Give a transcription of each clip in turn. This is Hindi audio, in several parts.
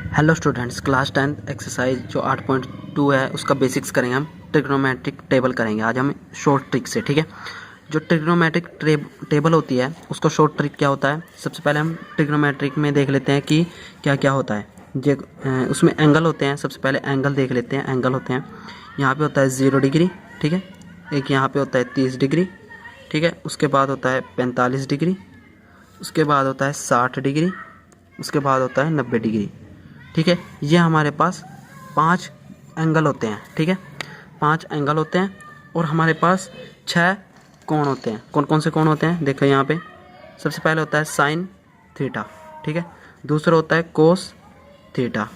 हेलो स्टूडेंट्स, क्लास 10 एक्सरसाइज जो 8.2 है उसका बेसिक्स करेंगे हम। ट्रिग्नोमेट्रिक टेबल करेंगे आज हम शॉर्ट ट्रिक से। ठीक है, जो ट्रिग्नोमेट्रिक टेबल होती है उसका शॉर्ट ट्रिक क्या होता है। सबसे पहले हम ट्रिग्नोमेट्रिक में देख लेते हैं कि क्या क्या होता है। जो उसमें एंगल होते हैं, सबसे पहले एंगल देख लेते हैं। एंगल होते हैं, यहाँ पे होता है 0 डिग्री, ठीक है। एक यहाँ पे होता है 30 डिग्री, ठीक है। उसके बाद होता है 45 डिग्री, उसके बाद होता है 60 डिग्री, उसके बाद होता है 90 डिग्री, ठीक है। ये हमारे पास 5 एंगल होते हैं, ठीक है। 5 एंगल होते हैं और हमारे पास 6 कोण होते हैं। कौन कौन से कोण होते हैं देखो यहाँ पे। सबसे पहले होता है साइन थीटा, ठीक है। दूसरा होता है कोस थीटा,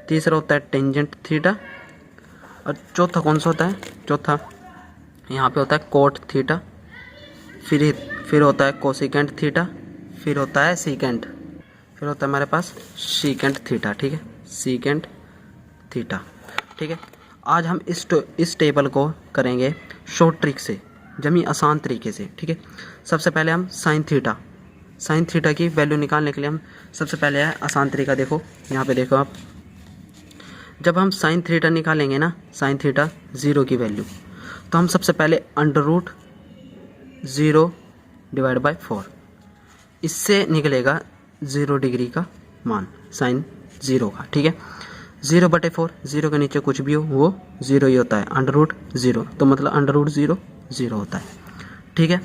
तीसरा होता है टेंजेंट थीटा, और चौथा कौन सा होता है, चौथा यहाँ पे होता है कोट थीटा। फिर होता है कोसिकेंट थीटा, फिर होता है सीकेंट, फिर होता है हमारे पास सीकेंट थीटा, ठीक है। सीकेंट थीटा, ठीक है। आज हम इस टेबल को करेंगे शॉर्ट ट्रिक से, जमी आसान तरीके से, ठीक है। सबसे पहले हम साइन थीटा की वैल्यू निकालने के लिए हम सबसे पहले है आसान तरीका। देखो यहाँ पे देखो आप, जब हम साइन थीटा निकालेंगे ना, साइन थीटा 0 की वैल्यू, तो हम सबसे पहले √0 डिवाइड बाय 4, इससे निकलेगा 0 डिग्री का मान साइन 0 का, ठीक है। 0/4, 0 के नीचे कुछ भी हो वो 0 ही होता है। √0 तो मतलब √0 0 होता है, ठीक है।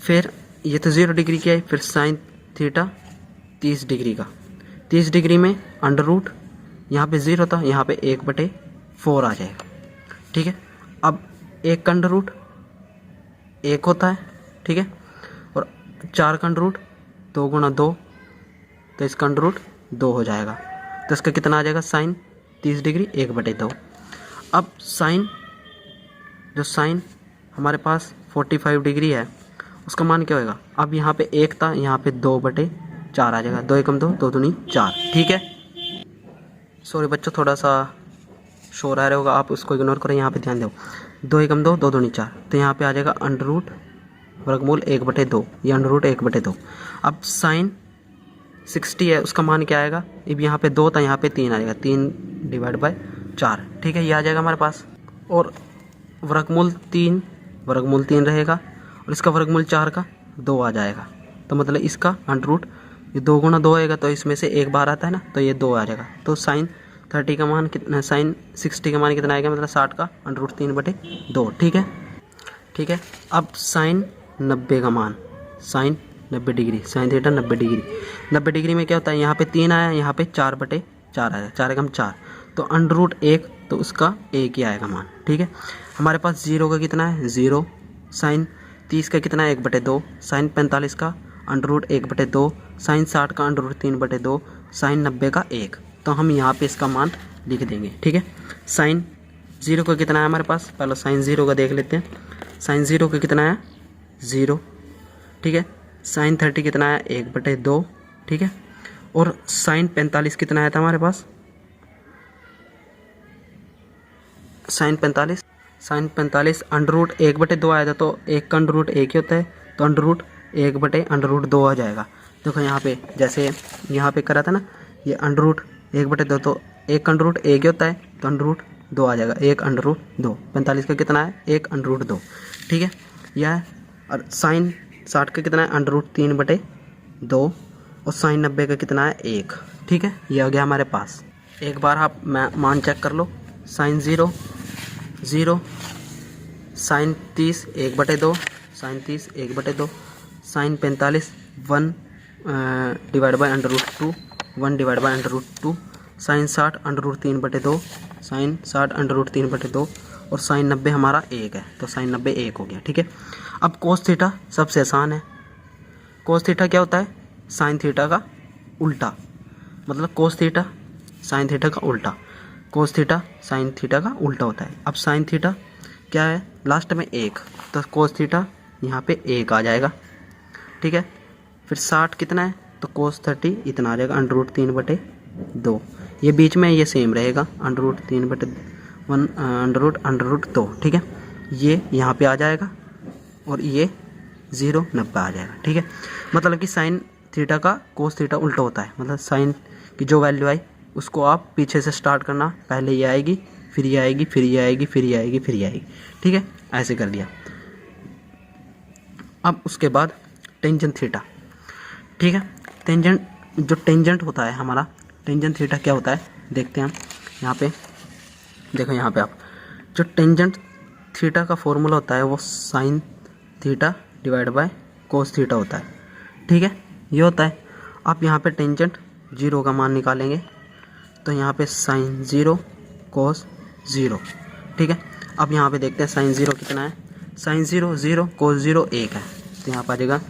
फिर ये तो 0 डिग्री की है। फिर साइन थीटा 30 डिग्री का, 30 डिग्री में अंडर यहाँ पे 0 था, यहाँ पे 1/4 आ जाएगा, ठीक है। अब 1 का अंडर 1 होता है, ठीक है। और 4 का अंडर 2 गुणा 2, तो इसका अंडर 2 हो जाएगा। तो इसका कितना आ जाएगा, साइन 30 डिग्री 1/2। अब साइन हमारे पास 45 डिग्री है, उसका मान क्या होगा। अब यहाँ पे 1 था, यहाँ पे 2/4 आ जाएगा। 2 एकम 2, 2 दूनी 4, ठीक है। सॉरी बच्चों, थोड़ा सा शोर आ रहा होगा, आप उसको इग्नोर करें, यहाँ पे ध्यान दो। 2 एकम 2, 2 दूनी 4, तो यहाँ पे आ जाएगा वर्गमूल 1/2, ये √1/2। अब साइन 60 है, उसका मान क्या आएगा। अब यहाँ पे 2 था, यहाँ पे 3 आ जाएगा, 3 डिवाइड बाय 4, ठीक है। ये आ जाएगा हमारे पास। और वर्गमूल 3 रहेगा, और इसका वर्गमूल 4 का 2 आ जाएगा। तो मतलब इसका अंडर ये 2 गुणा 2 आएगा, तो इसमें से एक बार आता है ना, तो ये 2 आ जाएगा। तो साइन 30 का मान कितना, साइन 60 का मान कितना आएगा, मतलब 60 का √3/2, ठीक है, ठीक है। अब साइन 90 का मान, sine 90 degree, sine theta 90 degree. 90 degree में क्या होता है, यहाँ पे 3 आया, यहाँ पे 4/4 आया, 4 एकम 4, तो √1, तो उसका 1 ही आएगा मान, ठीक है। हमारे पास 0 का कितना है, 0। साइन 30 का कितना है, 1/2। साइन 45 का √1/2। साइन 60 का √3/2। साइन 90 का 1। तो हम यहाँ पे इसका मान लिख देंगे, ठीक है। साइन 0 का कितना है हमारे पास, पहले साइन 0 का देख लेते हैं। साइन 0 का कितना है, 0, ठीक है। साइन 30 कितना है, 1/2, ठीक है। और साइन 45 कितना आया था हमारे पास, साइन 45 √1/2 आया था, तो 1 का अंडर रूट 1 ही होता है, तो √1/√2 आ जाएगा। देखो यहाँ पे, जैसे यहाँ पे करा था ना, ये √1/2, तो 1 का अंडर रूट 1 ही होता है, तो √2 आ जाएगा। 1 √2, 45 का कितना है, 1 √2, ठीक है। यह है। और साइन 60 का कितना है, √3/2, और साइन 90 का कितना है, 1, ठीक है। ये हो गया हमारे पास। एक बार आप मान चेक कर लो। Sine 0, sine 30 1/2, sine 30 1/2, sine 45 1 divide by √2, 1 divide by √2, sine 60 √3/2, sine 60 √3/2, और साइन 90 हमारा 1 है, तो साइन 90 1 हो गया, ठीक है। अब कोस थीटा सबसे आसान है। कोस थीटा क्या होता है, साइन थीटा का उल्टा, मतलब कोस थीटा साइन थीटा का उल्टा, कोस थीटा साइन थीटा का उल्टा होता है। अब साइन थीटा क्या है, लास्ट में 1, तो कोस थीटा यहाँ पे 1 आ जाएगा, ठीक है। फिर 60 कितना है, तो कोस 30 इतना आ जाएगा, √3/2। ये बीच में ये सेम रहेगा, √3/1 √2, ठीक है। ये यहाँ पे आ जाएगा, और ये 0 90 आ जाएगा, ठीक है। मतलब कि साइन थीटा का कोस थीटा उल्टा होता है, मतलब साइन की जो वैल्यू आई उसको आप पीछे से स्टार्ट करना, पहले ये आएगी, फिर ये आएगी, फिर ये आएगी, फिर ये आएगी, फिर ये आएगी, ठीक है, ऐसे कर दिया। अब उसके बाद टेंजेंट थीटा, ठीक है। टेंजेंट, जो टेंजेंट होता है हमारा, टेंजेंट थीटा क्या होता है देखते हैं हम। यहाँ पे देखो, यहाँ पे आप, जो टेंजेंट थीटा का फॉर्मूला होता है वो sine theta divide by cos theta होता है, ठीक है, ये होता है। आप यहाँ पे टेंजेंट 0 का मान निकालेंगे तो यहाँ पे साइन 0 कोस 0, ठीक है। अब यहाँ पे देखते हैं साइन 0 कितना है, साइन 0 0, कोस 0 1 है, तो यहाँ पर आ जाएगा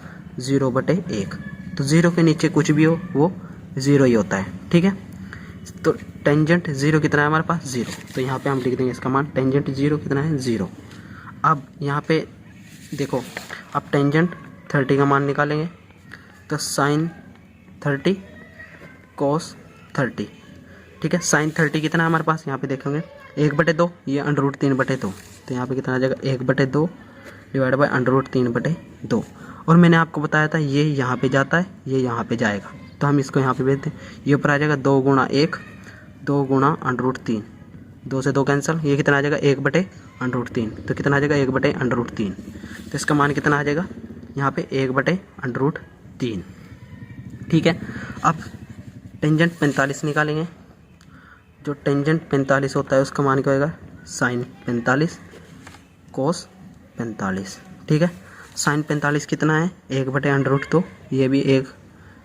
0/1। तो 0 के नीचे कुछ भी हो वो 0 ही होता है, ठीक है। तो टेंजेंट 0 कितना है हमारे पास, 0, तो यहाँ पे हम लिख देंगे इसका मान, टेंजेंट 0 कितना है, 0। अब यहाँ पे देखो, अब टेंजेंट 30 का मान निकालेंगे तो साइन 30 कोस 30, ठीक है। साइन 30 कितना है हमारे पास, यहाँ पे देखेंगे 1/2, ये √3/2, तो यहाँ पे कितना आ जाएगा 1/2 डिवाइड बाय √3/2। और मैंने आपको बताया था ये यहाँ पे जाता है, ये यहाँ पे जाएगा, तो हम इसको यहाँ पे भेज दें, ये ऊपर आ जाएगा 2 × 1, 2 × √3, 2 से 2 कैंसिल, ये कितना आ जाएगा 1/√3, तो कितना आ जाएगा 1/√3, तो इसका मान कितना आ जाएगा यहाँ पे 1/√3, ठीक है। अब टेंजेंट 45 निकालेंगे, जो टेंजेंट 45 होता है उसका मान क्या होगा, साइन 45 कोस 45, ठीक है। साइन 45 कितना है, 1/√2, ये भी 1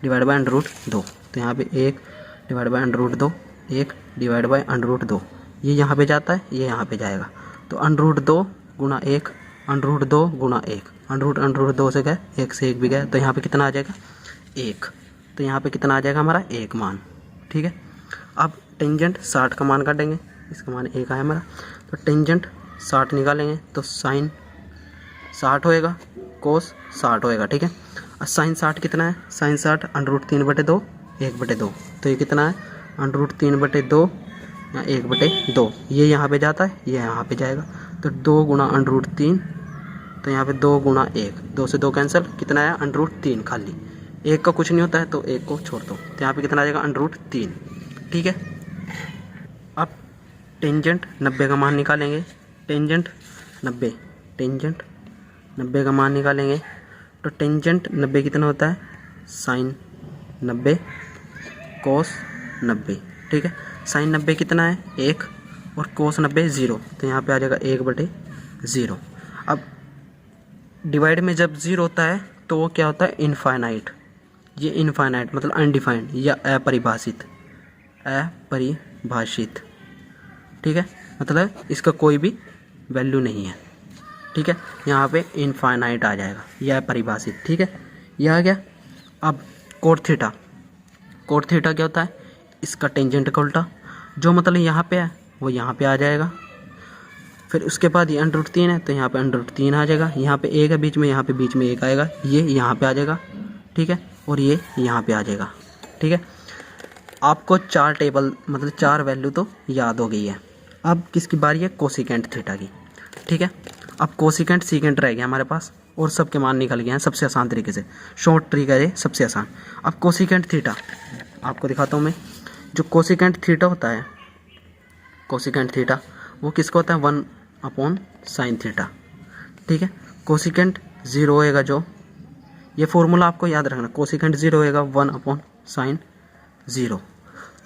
डिवाइड बाय √2, तो यहाँ पे 1 डिवाइड बाय √2, 1 डिवाइड बाय √2, ये यहाँ पे जाता है, ये यहाँ पे जाएगा, तो √2 × 1, √2 × 1, √2 से गए, 1 से 1 भी गए, तो यहाँ पे कितना आ जाएगा 1, तो यहाँ पे कितना आ जाएगा हमारा 1 मान, ठीक है। अब टेंजेंट 60 का मान काटेंगे, इसका मान 1 है हमारा, तो टेंजेंट 60 निकालेंगे तो साइन 60 होएगा, कोस 60 होएगा, ठीक है। और साइन 60 कितना है, साइन 60 √3/2, 1/2, तो ये कितना है √3/2 या 1/2, ये यहाँ पे जाता है, ये यहाँ पे जाएगा, तो 2 × √3, तो यहाँ पे 2 × 1, 2 से 2 कैंसिल, कितना आया √3 खाली, 1 का कुछ नहीं होता है तो 1 को छोड़ दो, तो यहाँ पे कितना आ जाएगा √3, ठीक है। अब टेंजेंट 90 का मान निकालेंगे, टेंजेंट 90 का मान निकालेंगे तो टेंजेंट 90 कितना होता है, साइन 90 कोस 90, ठीक है। साइन 90 कितना है 1 और कोस 90 0, तो यहाँ पे आ जाएगा 1/0। अब डिवाइड में जब 0 होता है तो वो क्या होता है, इनफाइनाइट, ये इनफाइनाइट मतलब अनडिफाइंड या अपरिभाषित, ठीक है, मतलब इसका कोई भी वैल्यू नहीं है, ठीक है। यहाँ पे इनफाइनाइट आ जाएगा, यह परिभाषित, ठीक है, यह आ गया। अब कोट थीटा, कोट थीटा क्या होता है, इसका टेंजेंट का उल्टा, जो मतलब यहाँ पे है वो यहाँ पे आ जाएगा, फिर उसके बाद ये √3 है तो यहाँ पे √3 आ जाएगा, यहाँ पे 1 है बीच में, यहाँ पे बीच में 1 आएगा, ये यहाँ पे आ जाएगा, ठीक है, और ये यहाँ पे आ जाएगा, ठीक है। आपको 4 टेबल मतलब 4 वैल्यू तो याद हो गई है। अब किसकी बारी है, कोसिकेंट थीटा की, ठीक है। अब कोसिकेंट सीकेंट रह गया हमारे पास और सबके मान निकल गए हैं सबसे आसान तरीके से, शॉर्ट ट्रिक है सबसे आसान। अब कोसिकेंट थीटा आपको दिखाता हूँ मैं, जो कोसिकेंट थीटा होता है, कोसिकेंट थीटा वो किसका होता है, 1/sin थीटा, ठीक है। कोसिकेंट 0 होएगा, जो ये फॉर्मूला आपको याद रखना, कोसिकेंट 0 होएगा 1/sin 0,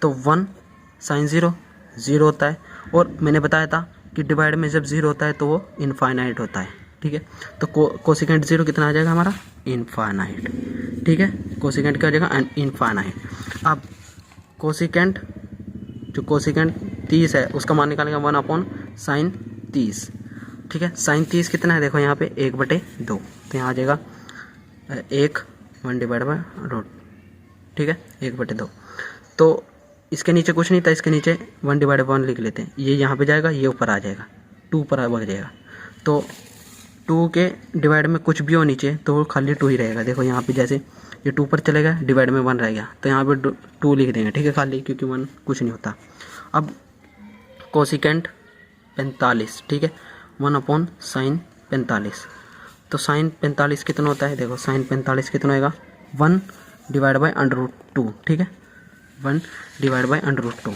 तो 1/sin 0 0 होता है, और मैंने बताया था कि डिवाइड में जब 0 होता है तो वो इनफाइनाइट होता है, ठीक है। तो कोसिकेंट 0 कितना आ जाएगा हमारा, इनफाइनाइट, ठीक है, कोसिकेंट क्या हो जाएगा, इनफाइनाइट। अब कोसिकेंट, जो कोसिकेंट 30 है उसका मान निकालेंगे 1/sin 30, ठीक है। sin 30 कितना है, देखो यहाँ पे 1/2, तो यहाँ आ जाएगा 1 डिवाइड बाय रूट, ठीक है, 1/2। तो इसके नीचे कुछ नहीं था, इसके नीचे 1 डिवाइड बाय 1 लिख लेते हैं, ये यहाँ पे जाएगा, ये ऊपर आ जाएगा, 2 पर बढ़ जाएगा, तो 2 के डिवाइड में कुछ भी हो नीचे तो खाली 2 ही रहेगा। देखो यहाँ पे जैसे ये 2 पर चलेगा, डिवाइड में 1 रह गया, तो यहाँ पे 2 लिख देंगे, ठीक है, खाली, क्योंकि 1 कुछ नहीं होता। अब कोसिकेंट 45, ठीक है, 1/sin 45, तो sin 45 कितना होता है, देखो sin 45 कितना होगा, 1 डिवाइड बाय √2, ठीक है, 1 डिवाइड बाई √2। तो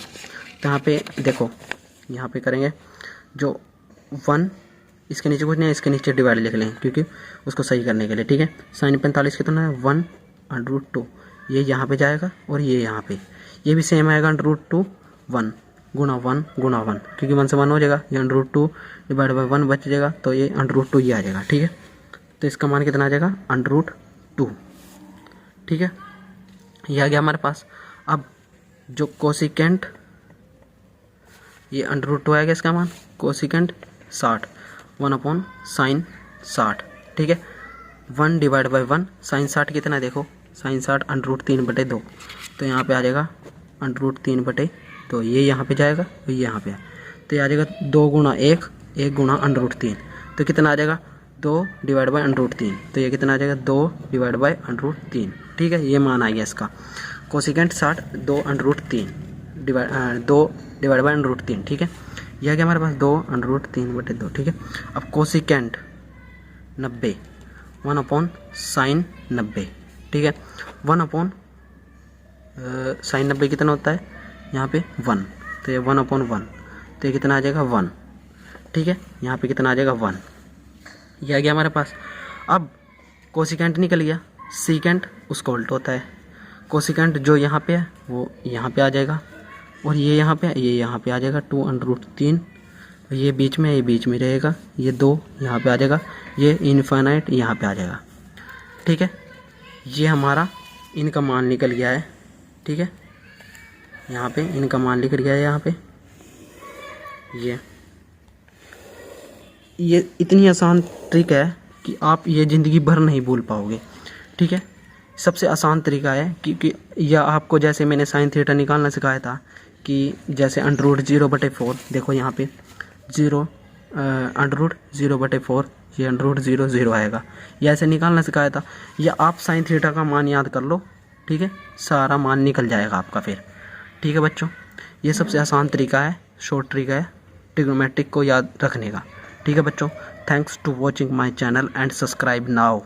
यहाँ पे देखो, यहाँ पे करेंगे जो 1 इसके नीचे कुछ नहीं है, इसके नीचे डिवाइड लिख लें क्योंकि उसको सही करने के लिए, ठीक है। साइन 45 कितना है 1 √2, ये यहाँ पे जाएगा और ये यहाँ पे, ये भी सेम आएगा √2 1 गुणा 1 गुणा 1, क्योंकि 1 से 1 हो जाएगा, ये √2 डिवाइड बाई 1 बच जाएगा, तो ये √2 ये आ जाएगा, ठीक है। तो इसका मान कितना आ जाएगा √2, ठीक है। ये आ गया हमारे पास। अब जो कोसिकेंट, ये √2 आएगा इसका मान, कोसिकेंट 60 1/sin 60, ठीक है। 1 डिवाइड बाई 1 sin 60 कितना है देखो, sin 60 √3/2, तो यहाँ पे आ जाएगा √3/2, ये यहाँ पे जाएगा और ये यहाँ पे है, तो ये आ जाएगा 2 गुणा 1 1 गुणा √3, तो कितना आ जाएगा 2 डिवाइड बाई √3, तो ये कितना आ जाएगा 2 डिवाइड बाई √3, ठीक है। ये मान आ गया इसका, कोसिकेंट 60 2 डिवाइड बाई √3, ठीक है। यह आ गया हमारे पास 2 √3/2, ठीक है। अब कोसिकेंट 90 1/sin 90, ठीक है। 1/sin 90 कितना होता है यहाँ पे 1, तो ये 1/1, तो ये कितना आ जाएगा 1, ठीक है। यहाँ पे कितना आ जाएगा 1, ये आ गया हमारे पास। अब कोसिकेंट निकल गया, सीकेंट उसका उल्टा होता है, कोसिकेंट जो यहाँ पे है वो यहाँ पे आ जाएगा, और ये यहाँ पे ये यहाँ पे आ जाएगा 2 √3, ये बीच में, ये बीच में रहेगा, ये 2 यहाँ पे आ जाएगा, ये इनफाइनाइट यहाँ पे आ जाएगा, ठीक है। ये हमारा इनका मान निकल गया है, ठीक है। यहाँ पे इनका मान निकल गया है, यहाँ पे ये इतनी आसान ट्रिक है कि आप ये ज़िंदगी भर नहीं भूल पाओगे, ठीक है। सबसे आसान तरीका है क्योंकि यह आपको, जैसे मैंने साइन थीटा निकालना सिखाया था कि जैसे √0/4, देखो यहाँ पे 0 √0/4, ये √0 आएगा, ये ऐसे निकालना सिखाया था। या आप साइन थीटा का मान याद कर लो, ठीक है, सारा मान निकल जाएगा आपका फिर, ठीक है बच्चों। ये सबसे आसान तरीका है, शॉर्ट ट्रिक है ट्रिग्नोमेट्रिक को याद रखने का, ठीक है बच्चों। Thanks to watching my channel and subscribe now.